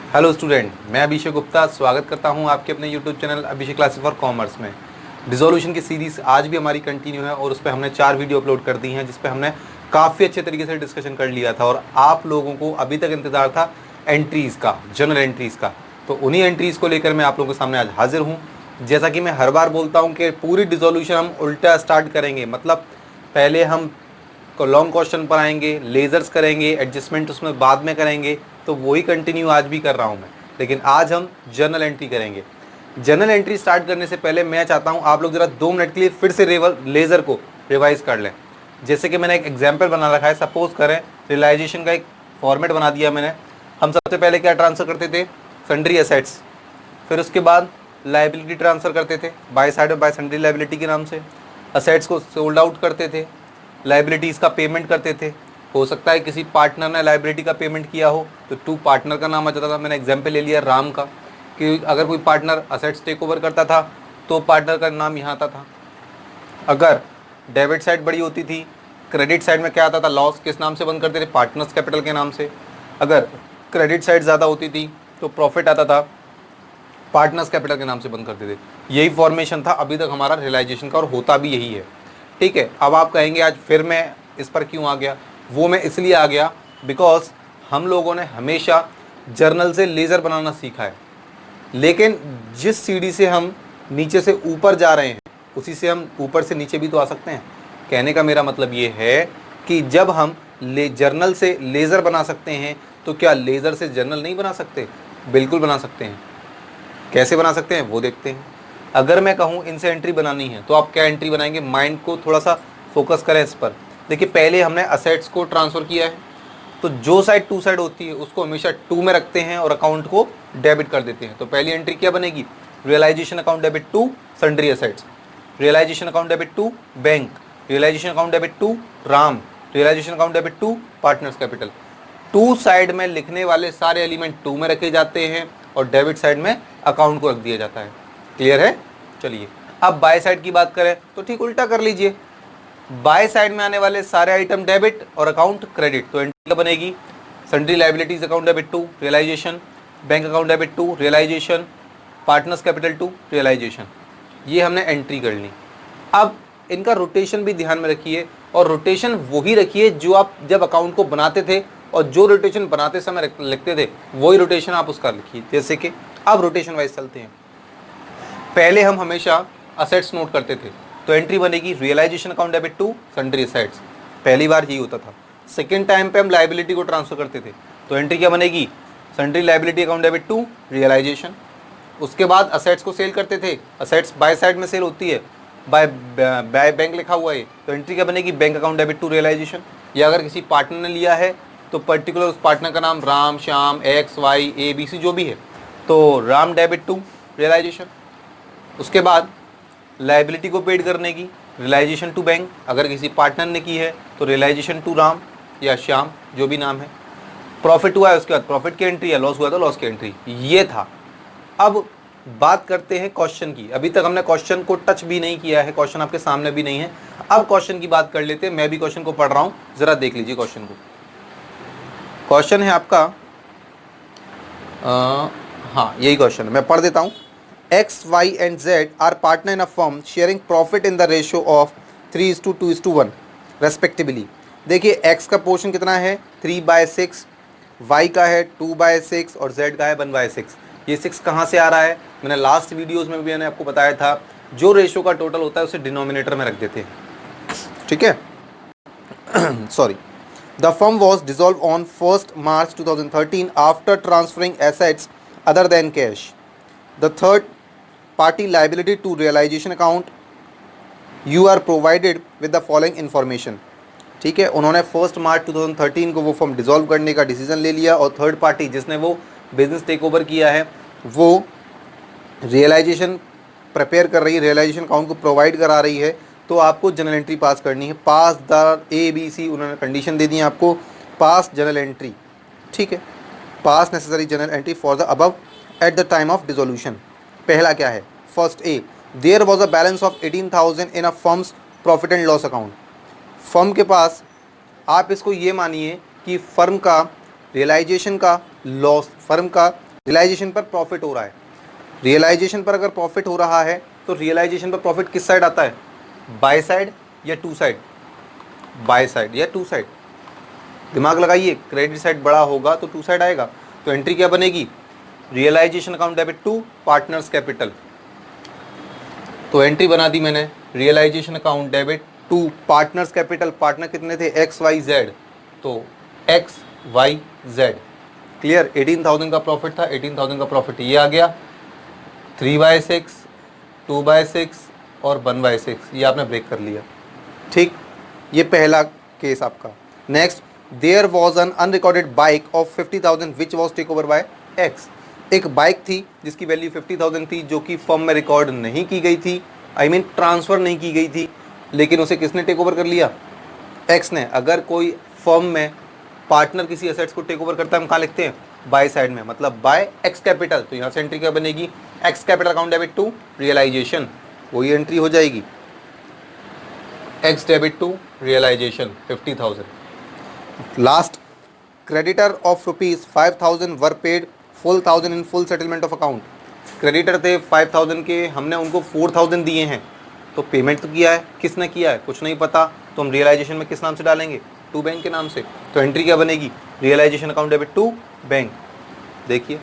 Hello student, मैं अभिषेक गुप्ता स्वागत करता हूं आपके अपने YouTube channel Abhishek classes for commerce में। डिसोल्यूशन की सीरीज़ आज भी हमारी कंटिन्यू है और उस पर हमने 4 वीडियो अपलोड कर दी हैं, जिस पे हमने काफ़ी अच्छे तरीके से डिस्कशन कर लिया था और आप लोगों को अभी तक इंतज़ार था एंट्रीज़ का, जनरल एंट्रीज़ का। तो उन्हीं एंट्रीज़ को लेकर मैं आप लोगों के सामने आज हाजिर हूँ। जैसा कि मैं हर बार बोलता हूँ कि पूरी डिसोल्यूशन हम उल्टा स्टार्ट करेंगे, मतलब पहले हम लॉन्ग क्वेश्चन पर आएंगे, लेजर्स करेंगे, एडजस्टमेंट उसमें बाद में करेंगे। तो वही कंटिन्यू आज भी कर रहा हूँ मैं, लेकिन आज हम जर्नल एंट्री करेंगे। जर्नल एंट्री स्टार्ट करने से पहले मैं चाहता हूँ आप लोग ज़रा 2 मिनट के लिए फिर से लेज़र को रिवाइज कर लें। जैसे कि मैंने एक एग्जाम्पल बना रखा है, सपोज करें रियलाइजेशन का एक फॉर्मेट बना दिया मैंने। हम सबसे पहले क्या ट्रांसफ़र करते थे, सन्ड्री एसेट्स, फिर उसके बाद लाइबिलिटी ट्रांसफ़र करते थे बाय साइड और बाय सन्ड्री लाइबिलिटी के नाम से। असेट्स को सोल्ड आउट करते थे, लाइबिलिटीज़ का पेमेंट करते थे। हो सकता है किसी पार्टनर ने लाइबिलिटी का पेमेंट किया हो तो टू पार्टनर का नाम आ जाता था। मैंने एग्जांपल ले लिया राम का, कि अगर कोई पार्टनर असेट्स टेक ओवर करता था तो पार्टनर का नाम यहाँ आता था। अगर डेबिट साइड बड़ी होती थी, क्रेडिट साइड में क्या आता था, लॉस किस नाम से बंद करते थे, पार्टनर्स कैपिटल के नाम से। अगर क्रेडिट साइड ज़्यादा होती थी तो प्रॉफिट आता था, पार्टनर्स कैपिटल के नाम से बंद करते थे। यही फॉर्मेशन था अभी तक हमारा रियलाइजेशन का और होता भी यही है। ठीक है, अब आप कहेंगे आज फिर मैं इस पर क्यों आ गया। वो मैं इसलिए आ गया बिकॉज हम लोगों ने हमेशा जर्नल से लेज़र बनाना सीखा है, लेकिन जिस सीढ़ी से हम नीचे से ऊपर जा रहे हैं उसी से हम ऊपर से नीचे भी तो आ सकते हैं। कहने का मेरा मतलब ये है कि जब हम जर्नल से लेज़र बना सकते हैं तो क्या लेज़र से जर्नल नहीं बना सकते? बिल्कुल बना सकते हैं। कैसे बना सकते हैं वो देखते हैं। अगर मैं कहूँ इनसे एंट्री बनानी है तो आप क्या एंट्री बनाएंगे, माइंड को थोड़ा सा फोकस करें इस पर। देखिए, पहले हमने असेट्स को ट्रांसफ़र किया है तो जो साइड टू साइड होती है उसको हमेशा टू में रखते हैं और अकाउंट को डेबिट कर देते हैं। तो पहली एंट्री क्या बनेगी, realisation account debit to sundry assets, realisation account debit to bank, realisation account debit to Ram, realisation account debit to partners capital. To side में लिखने वाले सारे एलिमेंट टू में रखे जाते हैं और डेबिट साइड में अकाउंट को रख दिया जाता है। क्लियर है? चलिए, अब बाय साइड की बात करें तो ठीक उल्टा कर लीजिए। बाय साइड में आने वाले सारे आइटम डेबिट और अकाउंट क्रेडिट। तो एंट्री क्या बनेगी, sundry liabilities account debit to realisation, bank account debit to realisation, partners capital to realisation. ये हमने एंट्री कर ली। अब इनका रोटेशन भी ध्यान में रखिए, और रोटेशन वही रखिए जो आप जब अकाउंट को बनाते थे और जो रोटेशन बनाते समय लिखते थे वही रोटेशन आप उसका लिखिए। जैसे कि अब रोटेशन वाइज चलते हैं। पहले हम हमेशा असेट्स नोट करते थे तो एंट्री बनेगी realisation account debit to sundry assets, पहली बार यही होता था। सेकेंड टाइम पे हम लाइबिलिटी को ट्रांसफर करते थे तो एंट्री क्या बनेगी, sundry liability account debit to realisation. उसके बाद असेट्स को सेल करते थे, असेट्स बाय साइड में सेल होती है, बाय बैंक लिखा हुआ है तो एंट्री क्या बनेगी, bank account debit to realisation. या अगर किसी पार्टनर ने लिया है तो पर्टिकुलर उस पार्टनर का नाम राम, श्याम, एक्स, वाई, ए, बी, सी जो भी है तो राम डेबिट टू रियलाइजेशन। उसके बाद लाइबिलिटी को पेड करने की रियलाइजेशन टू बैंक, अगर किसी पार्टनर ने की है तो रियलाइजेशन टू राम या श्याम जो भी नाम है। प्रॉफिट हुआ है उसके बाद प्रॉफिट की एंट्री, या लॉस हुआ तो लॉस की एंट्री। ये था। अब बात करते हैं क्वेश्चन की। अभी तक हमने क्वेश्चन को टच भी नहीं किया है, क्वेश्चन आपके सामने भी नहीं है। अब क्वेश्चन की बात कर लेते हैं। मैं भी क्वेश्चन को पढ़ रहा हूँ, जरा देख लीजिए क्वेश्चन को। क्वेश्चन है आपका हाँ यही क्वेश्चन है, मैं पढ़ देता हूँ। X, Y and Z are partner in a firm sharing profit in the ratio of 3:2:1 respectively। देखिए X का पोर्शन कितना है 3/6, Y का है 2/6 और Z का है 1/6। ये 6 कहाँ से आ रहा है, मैंने लास्ट वीडियोस में भी मैंने आपको बताया था, जो रेशियो का टोटल होता है उसे डिनोमिनेटर में रख देते हैं। ठीक है sorry. The firm was dissolved on 1st March 2013 after transferring assets other than cash. The third party liability to realization account, you are provided with the following information। ठीक है, उन्होंने 1 मार्च 2013 को वो फर्म डिसॉल्व करने का डिसीजन ले लिया और थर्ड पार्टी जिसने वो बिजनेस टेक ओवर किया है वो रियलाइजेशन प्रिपेयर कर रही है, रियलाइजेशन अकाउंट को प्रोवाइड करा रही है। तो आपको जनरल एंट्री पास करनी है। पास द ABC, उन्होंने कंडीशन दे दी है आपको, पास जनरल एंट्री। ठीक है, pass necessary journal entry for the above at the time of dissolution. पहला क्या है, first A, there was a balance of 18,000 in a firm's profit and loss account. Firm के पास, आप इसको ये मानिए कि फर्म का रियलाइजेशन का लॉस, फर्म का रियलाइजेशन पर प्रॉफिट हो रहा है। रियलाइजेशन पर अगर प्रॉफिट हो रहा है तो रियलाइजेशन पर प्रॉफिट किस साइड आता है, बाय साइड या टू साइड, बाय साइड या टू साइड, दिमाग लगाइए। क्रेडिट साइड बड़ा होगा तो टू साइड आएगा। तो एंट्री क्या बनेगी, realisation account debit to partners capital. तो एंट्री बना दी मैंने, realisation account debit to partners capital. Partner कितने थे, एक्स वाई जेड, तो एक्स वाई जेड। क्लियर, 18,000 का प्रॉफिट था, 18,000 का प्रॉफिट ये आ गया। 3/6, 2/6 और 1/6 ये आपने ब्रेक कर लिया। ठीक, ये पहला केस आपका। Next, there was an unrecorded bike of 50,000 which was take over by X. एक बाइक थी जिसकी वैल्यू 50,000 थी, जो कि फर्म में रिकॉर्ड नहीं की गई थी, आई मीन ट्रांसफ़र नहीं की गई थी, लेकिन उसे किसने टेक ओवर कर लिया, एक्स ने। अगर कोई फर्म में पार्टनर किसी एसेट्स को टेक ओवर करता है, हम कहाँ लिखते हैं, बाय साइड में, मतलब बाय एक्स कैपिटल। तो यहाँ से एंट्री क्या बनेगी, X capital account debit to realisation, वही एंट्री हो जाएगी, X debit to realisation 50,000। Last, creditor of ₹5,000 were paid 4,000 in full settlement of account. Creditor थे 5,000 के, हमने उनको 4,000 दिए हैं, तो पेमेंट तो किया है, किसने किया है कुछ नहीं पता, तो हम रियलाइजेशन में किस नाम से डालेंगे, टू बैंक के नाम से। तो एंट्री क्या बनेगी, realisation account debit to bank. देखिए,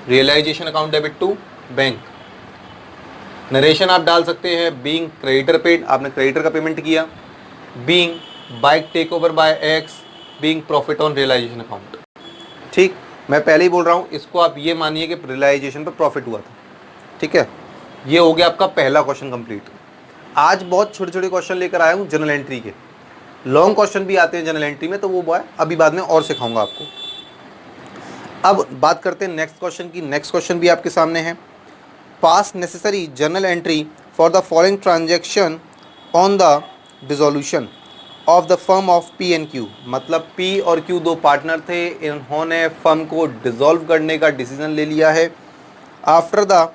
realisation account debit to bank. Narration आप डाल सकते हैं, बीइंग क्रेडिटर पेड, आपने क्रेडिटर का पेमेंट किया, being bike take over by X, being profit on realisation account. ठीक, मैं पहले ही बोल रहा हूँ, इसको आप ये मानिए कि रियलाइजेशन पर प्रॉफिट हुआ था। ठीक है, ये हो गया आपका पहला क्वेश्चन कंप्लीट। आज बहुत छोटे छोटे क्वेश्चन लेकर आया हूँ जनरल एंट्री के, लॉन्ग क्वेश्चन भी आते हैं जनरल एंट्री में, तो वो अभी बाद में और सिखाऊंगा आपको। अब बात करते हैं नेक्स्ट क्वेश्चन की। नेक्स्ट क्वेश्चन भी आपके सामने है, pass necessary journal entry for the following transaction on the dissolution of the firm of P and Q. मतलब पी और क्यू दो पार्टनर थे, इन्होंने फर्म को डिसॉल्व करने का डिसीजन ले लिया है। After the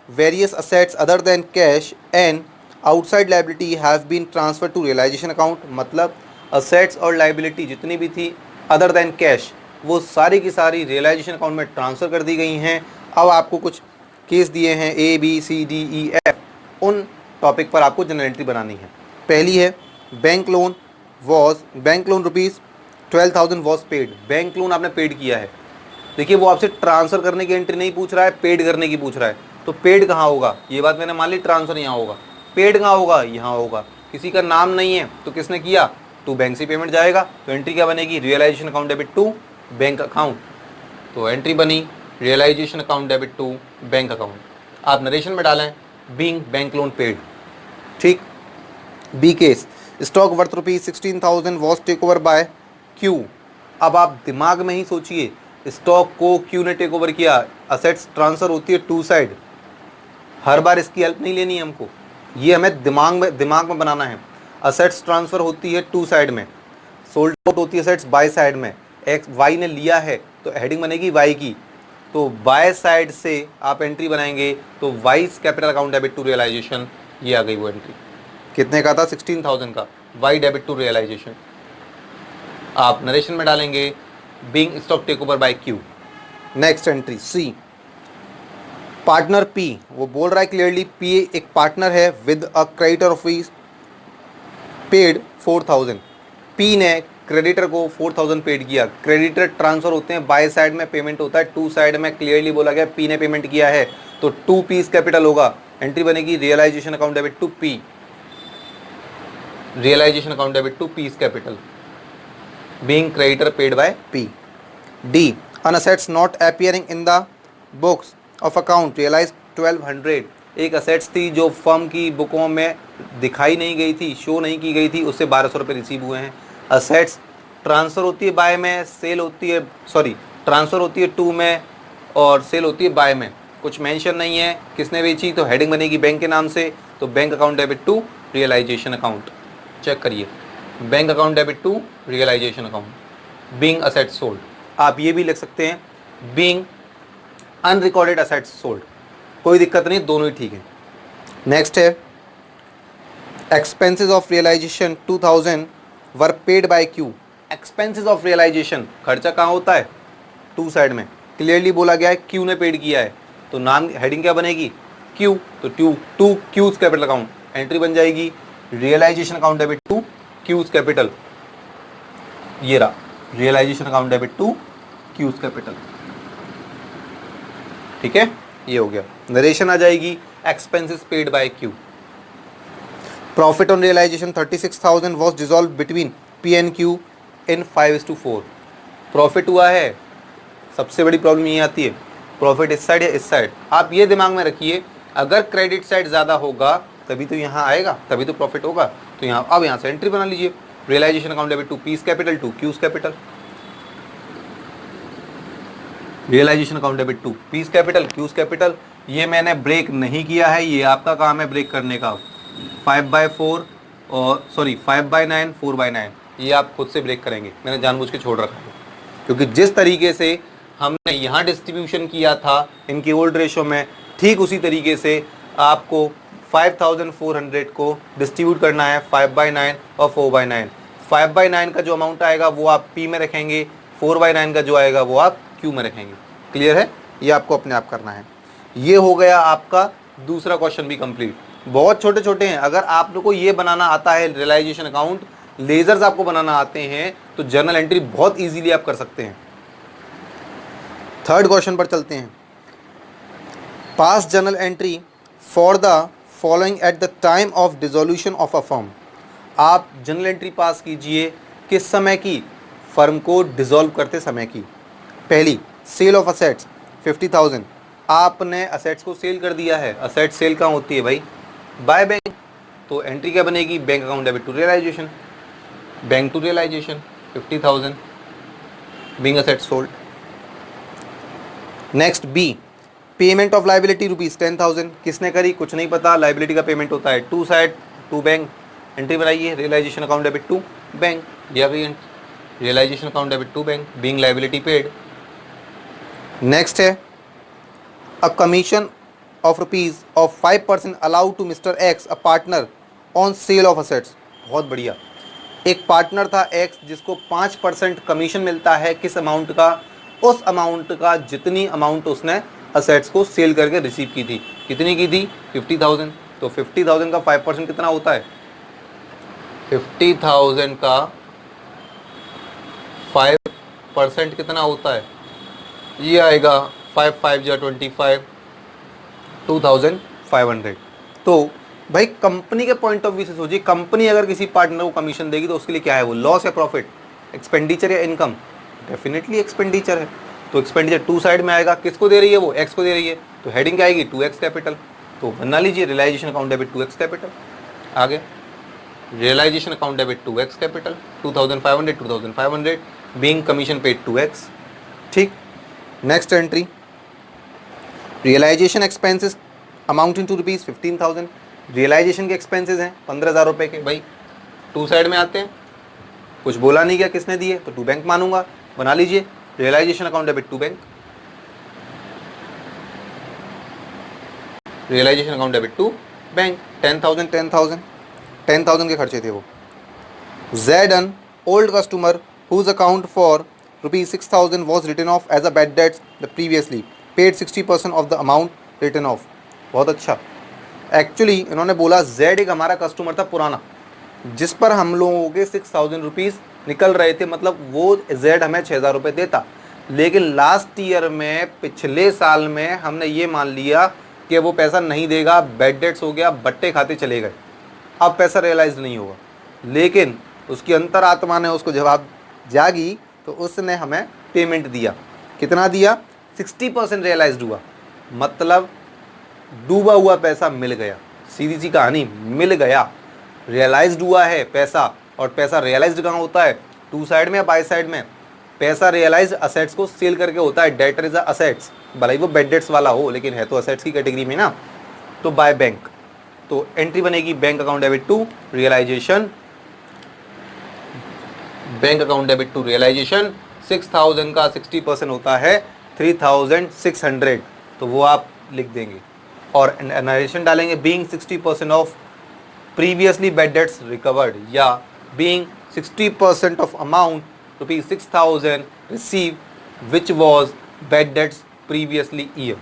various assets other than cash and outside liability have been transfer to realisation account. मतलब असेट्स और लाइबिलिटी जितनी भी थी अदर देन कैश, वो सारी की सारी रियलाइजेशन अकाउंट में ट्रांसफ़र कर दी गई हैं। अब आपको कुछ केस दिए हैं A B C D E F, उन टॉपिक पर आपको जनरल एंट्री बनानी है। पहली है, bank loan ₹12,000 was paid. Bank loan आपने पेड किया है। देखिए, वो आपसे ट्रांसफ़र करने की एंट्री नहीं पूछ रहा है, पेड करने की पूछ रहा है। तो पेड कहाँ होगा, ये बात मैंने मान ली, ट्रांसफ़र यहाँ होगा। पेड कहाँ होगा, यहाँ होगा। किसी का नाम नहीं है तो किसने किया, टू बैंक से पेमेंट जाएगा। तो एंट्री क्या बनेगी, realisation account debit to bank account. तो एंट्री बनी realisation account debit to bank account. आप नरेशन में डालें, बीइंग बैंक लोन पेड। ठीक, B case, stock worth ₹16,000 was take over by Q. अब आप दिमाग में ही सोचिए, स्टॉक को क्यू ने टेक ओवर किया, असेट्स ट्रांसफ़र होती है टू साइड, हर बार इसकी हेल्प नहीं लेनी है हमको, ये हमें दिमाग में बनाना है। असेट्स ट्रांसफ़र होती है टू साइड में, सोल्ड आउट होती है असेट्स बाय साइड में। एक्स वाई ने लिया है तो हेडिंग बनेगी वाई की, तो बाय साइड से आप एंट्री बनाएंगे, तो Y's capital account debit to realisation, ये आ गई वो एंट्री। कितने का था, 16,000 का, वाई डेबिट टू रियलाइजेशन। आप नरेशन में डालेंगे, being stock take over by Q. Next entry C, partner P, वो बोल रहा है क्लियरली, पी एक पार्टनर है with a creditor of fees paid 4,000। P ने क्रेडिटर को 4,000 पेड किया। क्रेडिटर ट्रांसफ़र होते हैं बाय साइड में, पेमेंट होता है टू साइड में, क्लियरली बोला गया पी ने पेमेंट किया है, तो टू पीस कैपिटल होगा। एंट्री बनेगी realisation account debit to P, realisation account debit to P's capital, being creditor paid by P. D, an assets not appearing in the books of account realise 1,200। एक assets थी जो firm की बुकों में दिखाई नहीं गई थी, शो नहीं की गई थी, उससे 1,200 रुपये रिसीव हुए हैं। असेट्स ट्रांसफ़र होती है बाय में, सेल होती है, सॉरी ट्रांसफ़र होती है टू में और सेल होती है बाय में, कुछ मेंशन नहीं है किसने बेची, तो हेडिंग बनेगी बैंक के नाम से। तो bank account debit to realisation account, check करिए, bank account debit to realisation account, being assets sold. आप ये भी लिख सकते हैं, बीइंग अनरिकॉर्डेड असेट्स सोल्ड, कोई दिक्कत नहीं, दोनों ही ठीक है। नेक्स्ट है, expenses of realisation 2,000 were paid by Q. Expenses of realisation, खर्चा कहाँ होता है, टू साइड में, क्लियरली बोला गया है क्यू ने पेड किया है, तो नाम हेडिंग क्या बनेगी, क्यू, तो to Q's capital account, entry बन जाएगी realisation account debit to Q's capital, ये रहा realisation account debit to Q's capital. ठीक है, ये हो गया। नरेशन आ जाएगी expenses paid by Q. Profit on realisation 36,000 was dissolve between P and Q in 5:4। Profit हुआ है, सबसे बड़ी प्रॉब्लम ये आती है प्रॉफिट इस साइड या इस साइड। आप ये दिमाग में रखिए, अगर क्रेडिट साइड ज़्यादा होगा तभी तो यहाँ आएगा, तभी तो प्रॉफिट होगा। तो यहाँ अब यहाँ से एंट्री बना लीजिए, realisation account debit to P's capital to Q's capital, realisation account debit to P's capital Q's capital. ये मैंने ब्रेक नहीं किया है, ये आपका काम है ब्रेक करने का। 5/4 और 5/9 4/9 ये आप खुद से ब्रेक करेंगे, मैंने जानबूझ के छोड़ रखा है क्योंकि जिस तरीके से हमने यहाँ डिस्ट्रीब्यूशन किया था इनकी ओल्ड रेशो में, ठीक उसी तरीके से आपको 5,400 को डिस्ट्रीब्यूट करना है 5/9 और 4/9। 5/9 का जो अमाउंट आएगा वो आप पी में रखेंगे, 4/9 का जो आएगा वो आप क्यू में रखेंगे। क्लियर है, ये आपको अपने आप करना है। ये हो गया आपका दूसरा क्वेश्चन भी कंप्लीट। बहुत छोटे छोटे हैं, अगर आप लोग को ये बनाना आता है रियलाइजेशन अकाउंट, लेजर्स आपको बनाना आते हैं, तो जर्नल एंट्री बहुत इजीली आप कर सकते हैं। थर्ड क्वेश्चन पर चलते हैं। पास journal entry for the following eight the time of dissolution of a firm. आप जर्नल एंट्री पास कीजिए किस समय की, फर्म को डिसॉल्व करते समय की। पहली, सेल ऑफ असेट्स 50,000, आपने असेट्स को सेल कर दिया है। असेट सेल कहाँ होती है भाई, बाय बैंक, तो एंट्री क्या बनेगी, bank account debit to realisation, bank to realisation 50,000 being asset sold. Next B, payment of liability ₹10,000, किसने करी, कुछ नहीं पता। लाइबिलिटी का पेमेंट होता है to side, to bank, entry बनाइए realisation account debit to bank, या भी realisation account debit to bank being liability paid. Next है a commission of ₹5% allowed to mister X a partner on sale of assets. बहुत बढ़िया, एक partner था x जिसको 5% commission मिलता है, किस अमाउंट का, उस अमाउंट का जितनी अमाउंट उसने असेट्स को सेल करके रिसीव की थी। कितनी की थी, 50,000। तो 50,000 का 5% कितना होता है, 50,000 का 5% कितना होता है, ये आएगा 5 5 या 25, 2,500। तो भाई कंपनी के पॉइंट ऑफ व्यू से सोचिए, कंपनी अगर किसी पार्टनर को कमीशन देगी तो उसके लिए क्या है, वो लॉस या प्रॉफिट, एक्सपेंडिचर या इनकम, डेफिनेटली एक्सपेंडिचर है। तो एक्सपेंडिचर टू साइड में आएगा, किसको दे रही है वो, एक्स को दे रही है, तो हेडिंग क्या आएगी, 2x कैपिटल। तो बना लीजिए realisation account debit 2x capital, आगे realisation account debit 2x capital 2,500 being commission paid 2x। ठीक, next entry, realisation expenses amounting to ₹15,000। Realisation के एक्सपेंसेस हैं 15,000 रुपये के। भाई टू साइड में आते हैं, कुछ बोला नहीं गया किसने दिए, तो टू बैंक मानूंगा। बना लीजिए realisation account debit to bank, realisation account debit to bank 10,000 के खर्चे थे वो। Z1 old customer whose account for ₹6,000 was written off as a bad debt the previously paid 60% of the amount written off। बहुत अच्छा, actually इन्होंने बोला Z एक हमारा कस्टमर था पुराना, जिस पर हम लोगों के 6,000 रुपीज़ निकल रहे थे, मतलब वो Z हमें 6,000 रुपये देता, लेकिन लास्ट ईयर में, पिछले साल में हमने ये मान लिया कि वो पैसा नहीं देगा, बैड डेट्स हो गया, बट्टे खाते चले गए, अब पैसा रियलाइज नहीं होगा। लेकिन उसकी अंतरात्मा ने उसको जवाब जागी तो उसने हमें पेमेंट दिया। कितना दिया, 60% रियलाइज्ड हुआ, मतलब डूबा हुआ पैसा मिल गया। सीधी सी कहानी, मिल गया, रियलाइज्ड हुआ है पैसा। और पैसा रियलाइज्ड कहाँ होता है, टू साइड में या बाय साइड में। पैसा रियलाइज्ड असेट्स को सेल करके होता है, डेटर इज असेट्स, भले ही वो बैड डेट्स वाला हो लेकिन है तो असेट्स की कैटेगरी में ना, तो बाय बैंक। तो एंट्री बनेगी bank account debit to realisation, bank account debit to realisation. 6,000 का 60% होता है 3,600, तो वो आप लिख देंगे और नरेशन डालेंगे being 60% of previously bad debts recovered, या being 60% of amount ₹6,000 receive which was bad debts previously year.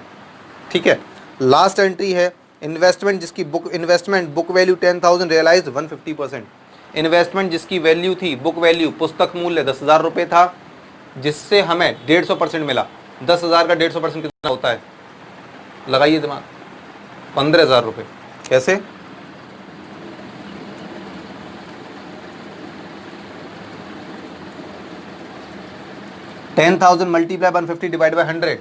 ठीक है, लास्ट एंट्री है इन्वेस्टमेंट जिसकी बुक वैल्यू 10,000 रियलाइज्ड 150%। इन्वेस्टमेंट जिसकी वैल्यू थी, बुक वैल्यू पुस्तक मूल्य 10,000 रुपये था, जिससे हमें 150% मिला। 10,000 का 150% कितना होता है, लगाइए दिमाग, 15,000 रुपये। कैसे? $10,000 मल्टीप्लाई 150 डिवाइड बाई 100,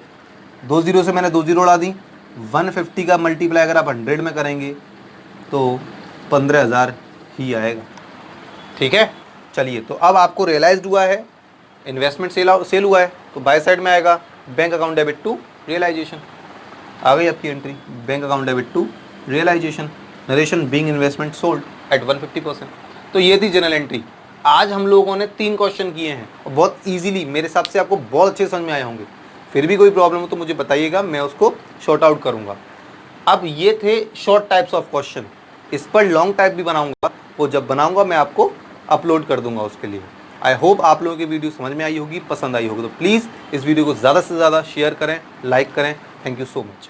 2 जीरो से मैंने 2 जीरो उड़ा दी। 150 का मल्टीप्लाई अगर आप 100 में करेंगे तो 15,000 ही आएगा। ठीक है, चलिए, तो अब आपको रियलाइज्ड हुआ है, इन्वेस्टमेंट सेल हुआ है, तो बाय साइड में आएगा bank account debit to realisation. आ गई आपकी एंट्री, bank account debit to realisation, narration being investment sold at 150%। तो ये थी जनरल एंट्री। आज हम लोगों ने 3 क्वेश्चन किए हैं और बहुत इजीली, मेरे हिसाब से आपको बहुत अच्छे समझ में आए होंगे। फिर भी कोई प्रॉब्लम हो तो मुझे बताइएगा, मैं उसको शॉर्ट आउट करूंगा। अब ये थे शॉर्ट टाइप्स ऑफ क्वेश्चन, इस पर लॉन्ग टाइप भी बनाऊंगा, वो जब बनाऊंगा मैं आपको अपलोड कर दूंगा उसके लिए। आई होप आप लोगों की वीडियो समझ में आई होगी, पसंद आई होगी। तो प्लीज़ इस वीडियो को ज़्यादा से ज़्यादा शेयर करें, लाइक करें। Thank you so much.